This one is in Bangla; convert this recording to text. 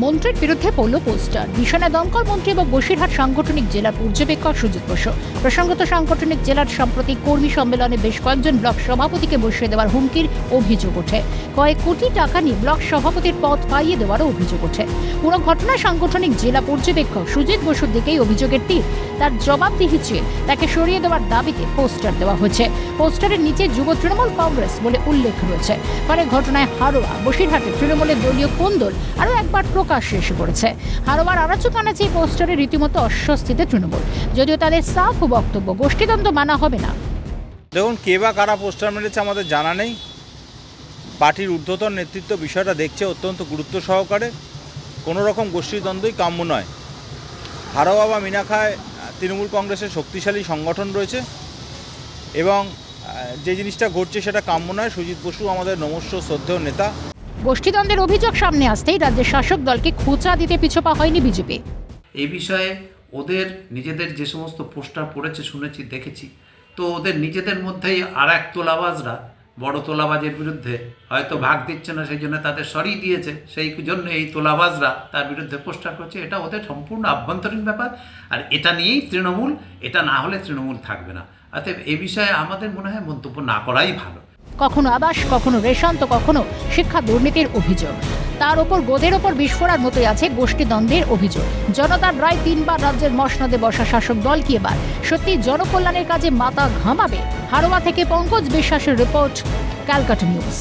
মন্ত্রীর বিরুদ্ধে পড়ল পোস্টার। মিশনে দমকল মন্ত্রী এবং বসিরহাট সাংগঠনিক জেলার পর্যবেক্ষক সুজিত বসু। প্রসঙ্গত, সাংগঠনিক জেলার সাম্প্রতিক কর্মী সম্মেলনে বেশ কয়েকজন ব্লক সভাপতিকে বসিয়ে দেওয়ার হুমকির অভিযোগ ওঠে। কয়েক কোটি টাকা নিয়ে ব্লক সভাপতির পদ পাইয়ে দেওয়ারও অভিযোগ ওঠে। পুরো ঘটনায় সাংগঠনিক জেলা পর্যবেক্ষক সুজিত বসুর দিকেই অভিযোগের তীর। তার জবাবদিহি চেয়ে তাকে সরিয়ে দেওয়ার দাবিতে পোস্টার দেওয়া হয়েছে। পোস্টারের নিচে যুব তৃণমূল কংগ্রেস বলে উল্লেখ রয়েছে। ফলে ঘটনায় হারোয়া, বসিরহাটে তৃণমূলের দলীয় কোন্দল আরও একবার প্রকাশ্যে এসে পড়েছে। হারোয়ার আনাচুকানাচি পোস্টারে রীতিমতো অস্বস্তিতে তৃণমূল, যদিও তাদের সাফ বক্তব্য গোষ্ঠীদ্বন্দ্ব মানা হবে না। দেখুন, কে বা কারা পোস্টার মেরেছে আমাদের জানা নেই। পার্টির ঊর্ধ্বতন নেতৃত্ব বিষয়টা দেখছে অত্যন্ত গুরুত্ব সহকারে। কোনো রকম গোষ্ঠীদ্বন্দ্বই কাম্য নয়। হারোয়া বা মিনাখায় তৃণমূল কংগ্রেসের শক্তিশালী সংগঠন রয়েছে এবং যে জিনিসটা ঘটছে সেটা কাম্য নয়। সুজিত বসু আমাদের নমস্য শ্রদ্ধেয় নেতা। গোষ্ঠীদ্বন্দ্বের অভিযোগ সামনে আসতেই রাজ্যের শাসক দলকে খোঁচা দিতে পিছপা হয়নি বিজেপি। এই বিষয়ে ওদের নিজেদের যে সমস্ত পোস্টার পড়েছে, শুনেছি, দেখেছি, তো ওদের নিজেদের মধ্যেই আর এক তোলাবাজরা বড় তোলাবাজের বিরুদ্ধে হয়তো ভাগ দিচ্ছে না, সেই জন্য তাদের সরিয়ে দিয়েছে। সেই জন্য এই তোলাবাজরা তার বিরুদ্ধে পোস্টার করছে। এটা ওদের সম্পূর্ণ আভ্যন্তরীণ ব্যাপার, আর এটা নিয়েই তৃণমূল। এটা না হলে তৃণমূল থাকবে না। অতএব এ বিষয়ে আমাদের মনে হয় মন্তব্য না করাই ভালো। কখনো আবাস, কখনো রেশন, তো কখনো শিক্ষা দুর্নীতির অভিযোগ। তার ওপর গোদের ওপর বিস্ফোরার মতোই আছে গোষ্ঠীদ্বন্দ্বের অভিযোগ। জনতার রায় 3 বার রাজ্যের মসনদে বসা শাসক দল কি এবার সত্যি জনকল্যাণের কাজে মাথা ঘামাবে? হারোয়া থেকে পঙ্কজ বিশ্বাসের রিপোর্ট, ক্যালকাটা নিউজ।